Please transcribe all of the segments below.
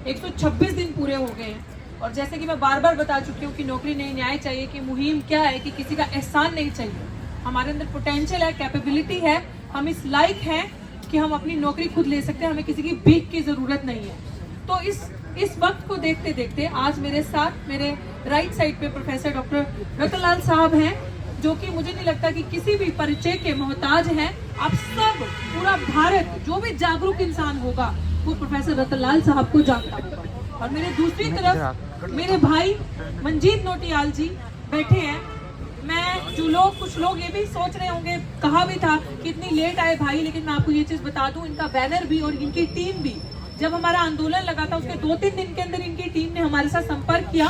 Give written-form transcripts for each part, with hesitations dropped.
126 दिन पूरे हो गए हैं और जैसे कि मैं बार बार बता चुकी हूँ कि नौकरी नहीं न्याय चाहिए की मुहिम क्या है कि किसी का एहसान नहीं चाहिए। हमारे अंदर पोटेंशियल है, कैपेबिलिटी है, हम इस लायक हैं कि हम अपनी नौकरी खुद ले सकते हैं, हमें किसी की भीख की जरूरत नहीं है। तो इस वक्त को देखते देखते आज मेरे साथ मेरे राइट साइड पे प्रोफेसर डॉक्टर रतनलाल साहब हैं, जो कि मुझे नहीं लगता कि किसी भी परिचय के मोहताज हैं। आप सब, पूरा भारत, जो भी जागरूक इंसान होगा वो प्रोफेसर रतनलाल साहब को जानता होगा। और मेरे दूसरी तरफ मेरे भाई मंजीत नोटियाल जी बैठे हैं। कुछ लोग ये भी सोच रहे होंगे, कहा भी था कि इतनी लेट आए भाई, लेकिन मैं आपको ये चीज बता दूं, इनका बैनर भी और इनकी टीम भी, जब हमारा आंदोलन लगा था उसके 2-3 दिन के अंदर इनकी टीम ने हमारे साथ संपर्क किया।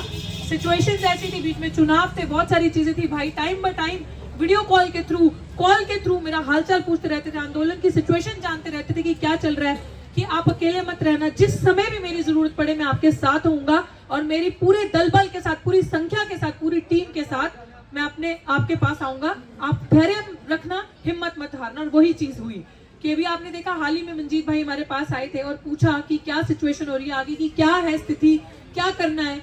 सिचुएशंस ऐसी थी, बीच में चुनाव थे, बहुत सारी चीजें थी, भाई time by time video call के थ्रू मेरा हालचाल पूछते रहते थे, आंदोलन की सिचुएशन जानते रहते थे कि क्या चल रहा है, कि आप अकेले मत रहना, जिस समय भी मेरी जरूरत पड़े मैं आपके साथ होऊंगा। और मेरी पूरे दल बल के साथ, पूरी संख्या के साथ, पूरी टीम के साथ मैं आपके पास आऊंगा। आप धैर्य रखना, हिम्मत मत हारना। और वही चीज हुई कि अभी आपने देखा, हाल ही में मंजीत भाई हमारे पास आए थे और पूछा कि क्या सिचुएशन हो रही है आगे की, क्या है स्थिति, क्या करना है।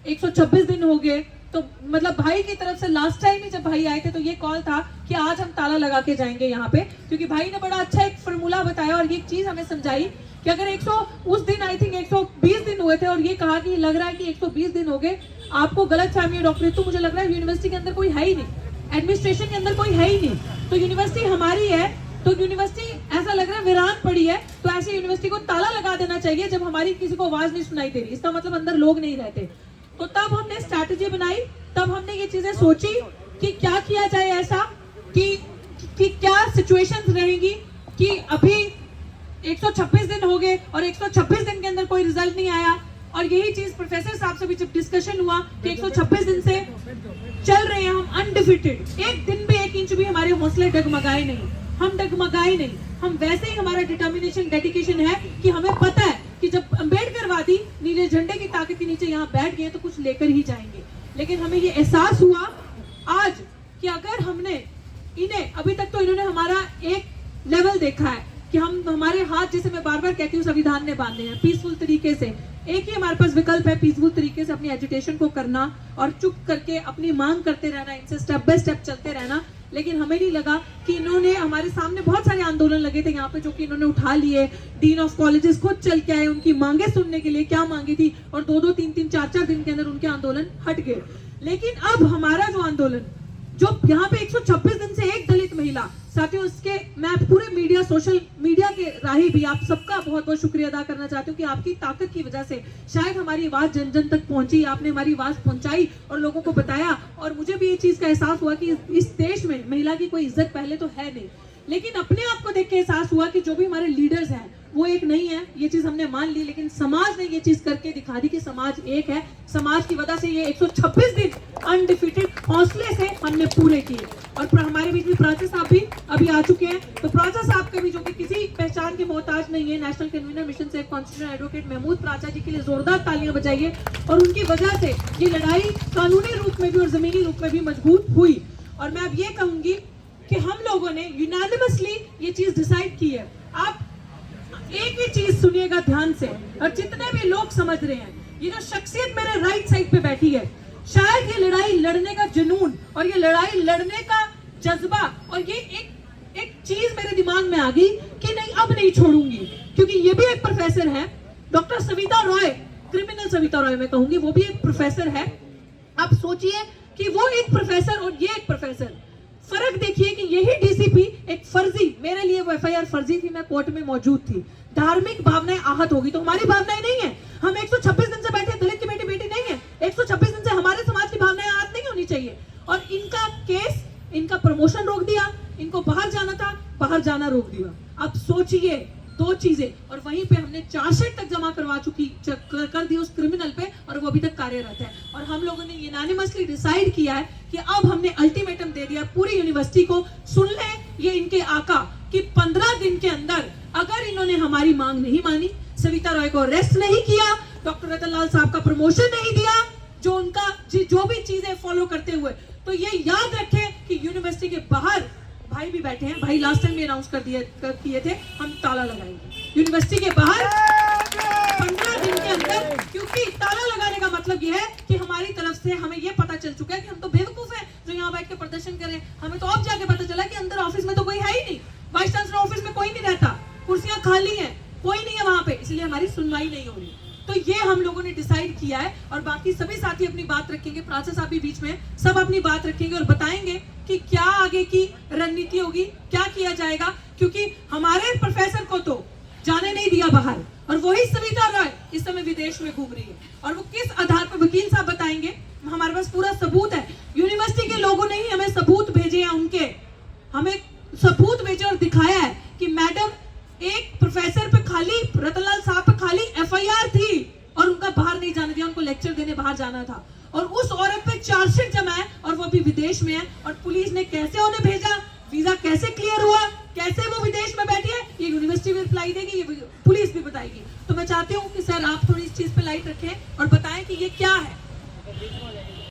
126 दिन हो गए, तो मतलब भाई की तरफ से लास्ट टाइम ही जब भाई आए थे तो ये कॉल था कि आज हम ताला लगा के जाएंगे यहाँ पे, क्योंकि भाई ने बड़ा अच्छा एक फॉर्मूला बताया और ये एक चीज हमें समझाई कि अगर 120 दिन हुए थे और ये कहा कि लग रहा है कि 120 दिन हो गए, आपको गलत फहमी है डॉक्टर, तो मुझे लग रहा है यूनिवर्सिटी के अंदर कोई है ही नहीं, एडमिनिस्ट्रेशन के अंदर कोई है ही नहीं, तो यूनिवर्सिटी हमारी है, तो यूनिवर्सिटी ऐसा लग रहा है वीरान पड़ी है, तो ऐसी यूनिवर्सिटी को ताला लगा देना चाहिए जब हमारी किसी को आवाज नहीं सुनाई दे रही, इसका मतलब अंदर लोग नहीं रहते। तो तब हमने स्ट्रैटेजी बनाई, तब हमने ये चीजें सोची कि क्या किया जाए ऐसा कि क्या सिचुएशंस रहेंगी कि अभी 126 दिन हो गए और 126 दिन के अंदर कोई रिजल्ट नहीं आया। और यही चीज प्रोफेसर साहब से भी जब डिस्कशन हुआ कि 126 दिन से चल रहे हैं हम अनडिफिटेड, एक दिन भी 1 इंच भी हमारे हौसले डगमगाए नहीं, हम डगमगाए नहीं, हम वैसे ही हमारा डिटर्मिनेशन, डेडिकेशन है कि हमें पता है कि जब अम्बेडकरवादी नीले झंडे की ताकत के नीचे यहाँ बैठ गए तो कुछ लेकर ही जाएंगे। लेकिन हमें ये एहसास हुआ आज कि अगर हमने इन्हें, अभी तक तो इन्होंने हमारा एक लेवल देखा है कि हम, हमारे हाथ, जैसे मैं बार बार कहती हूँ, संविधान ने बांधे हैं पीसफुल तरीके से। एक ही हमारे पास विकल्प है, पीसफुल तरीके से अपनी एजुटेशन को करना और चुप करके अपनी मांग करते रहना, इनसे स्टेप बाय स्टेप चलते रहना। लेकिन हमें नहीं लगा कि इन्होंने, हमारे सामने बहुत सारे आंदोलन लगे थे यहाँ पे जो कि इन्होंने उठा लिए, डीन ऑफ कॉलेजेस खुद चल के आए उनकी मांगे सुनने के लिए, क्या मांगी थी, और 2-2, 3-3, 4-4 दिन के अंदर उनके आंदोलन हट गए। लेकिन अब हमारा जो आंदोलन, जो यहाँ पे 126 दिन से एक दलित महिला, साथियों इसके मैं पूरे मीडिया, सोशल मीडिया के राही भी आप सबका बहुत बहुत शुक्रिया अदा करना चाहती हूँ कि आपकी ताकत की वजह से शायद हमारी आवाज जन जन तक पहुंची, आपने हमारी आवाज पहुंचाई और लोगों को बताया। और मुझे भी ये चीज का एहसास हुआ कि इस देश में महिला की कोई इज्जत पहले तो है नहीं, लेकिन अपने आप को देख के एहसास हुआ कि जो भी हमारे लीडर्स हैं वो एक नहीं है, ये चीज हमने मान ली। लेकिन समाज ने ये चीज करके दिखा दी कि समाज एक है, समाज की वजह से ये 126 दिन अनडिफिटेड हौसले से हमने पूरे किए। और हमारे बीच में प्राचा साहब भी अभी आ चुके हैं, तो प्राचा साहब का भी, जो कि किसी पहचान के मोहताज नहीं है, नेशनल कन्वीनर मिशन से कॉन्स्टिट्यूशनल एडवोकेट महमूद प्राचा जी के लिए जोरदार तालियां बजाइए। और उनकी वजह से ये लड़ाई कानूनी रूप में भी और जमीनी रूप में भी मजबूत हुई। और मैं अब ये कहूंगी कि हम लोगों ने यूनानिमसली ये चीज डिसाइड की है। आप एक ही चीज सुनिएगा ध्यान से, और जितने भी लोग समझ रहे हैं, ये जो शख्सियत मेरे राइट साइड पे बैठी है, शायद ये लड़ाई लड़ने का जुनून और ये लड़ाई लड़ने का जज्बा और ये एक चीज मेरे दिमाग में आ गई कि नहीं, अब नहीं छोड़ूंगी, क्योंकि ये भी एक प्रोफेसर है, डॉक्टर सविता रॉय, क्रिमिनल सविता रॉय मैं कहूंगी, वो भी एक प्रोफेसर है। आप सोचिए कि वो एक प्रोफेसर और ये एक प्रोफेसर, फर्क देखिए कि यही डीसीपी एक फर्जी, मेरे लिए वो एफआईआर फर्जी थी, मैं कोर्ट में मौजूद थी, धार्मिक भावनाएं आहत होगी, तो हमारी भावनाएं नहीं है, हम 126 दिन से बैठे, दलित की बेटी नहीं है, 126 दिन से हमारे समाज की भावनाएं आहत नहीं होनी चाहिए। और इनका केस, इनका प्रमोशन रोक दिया, इनको बाहर जाना था, बाहर जाना रोक दिया। अब सोचिए 2 चीजें, और वहीं पे हमने चार्जशीट तक जमा करवा कर दी उस क्रिमिनल पे, और वो अभी तक कार्यरत है। और हम लोगों ने यूनानिमसली डिसाइड किया है कि अब हमने अल्टीमेटम दे दिया पूरी यूनिवर्सिटी को, सुन ले ये इनके आका, कि 15 दिन के अंदर अगर इन्होंने हमारी मांग नहीं मानी, सविता रॉय को अरेस्ट नहीं किया, डॉक्टर रतनलाल साहब का प्रमोशन नहीं दिया, जो उनका जो भी चीजें फॉलो करते हुए, तो ये याद रखें कि यूनिवर्सिटी के बाहर भाई भी बैठे हैं, भाई लास्ट टाइम भी अनाउंस किए थे, हम ताला लगाएंगे यूनिवर्सिटी के बाहर 15 दिन के अंदर ये है कि हमारी तरफ से हमें ये पता चल चुका है कि हम तो बेवकूफ हैं जो यहाँ बैठ के प्रदर्शन करें। हमें तो अब जाके पता चला कि अंदर ऑफिस में तो कोई है ही नहीं, वाइस चांसलर ऑफिस में कोई नहीं रहता, कुर्सियां खाली हैं, कोई नहीं है वहां पे, इसलिए हमारी सुनवाई नहीं हो रही। तो ये हम लोगों ने डिसाइड किया है और बाकी सभी साथी अपनी बात रखेंगे, प्राचा साहब भी बीच में, सब अपनी बात रखेंगे और बताएंगे कि क्या आगे की रणनीति होगी, क्या किया जाएगा, क्योंकि हमारे प्रोफेसर को तो जाने नहीं दिया बाहर और वही सविता रॉय इस समय विदेश में घूम रही है और वो किस आधार पर, वकील साहब बताएंगे, हमारे पास पूरा सबूत है। यूनिवर्सिटी के लोगों ने ही हमें सबूत भेजे हैं, उनके हमें सबूत भेजे और दिखाया है कि मैडम एक प्रोफेसर पे खाली, रतनलाल साहब पे खाली एफआईआर थी और उनका बाहर नहीं जाने दिया, उनको लेक्चर देने बाहर जाना था और उस औरत पे चार्जशीट जमा है और वो अभी विदेश में है और पुलिस ने कैसे उन्हें भेजा, वीजा कैसे क्लियर हुआ, कैसे वो विदेश में बैठी है, ये यूनिवर्सिटी भी रिप्लाई देगी, ये पुलिस भी बताएगी। तो मैं चाहती हूँ कि सर आप थोड़ी इस चीज पे लाइट रखें और बताएं कि ये क्या है।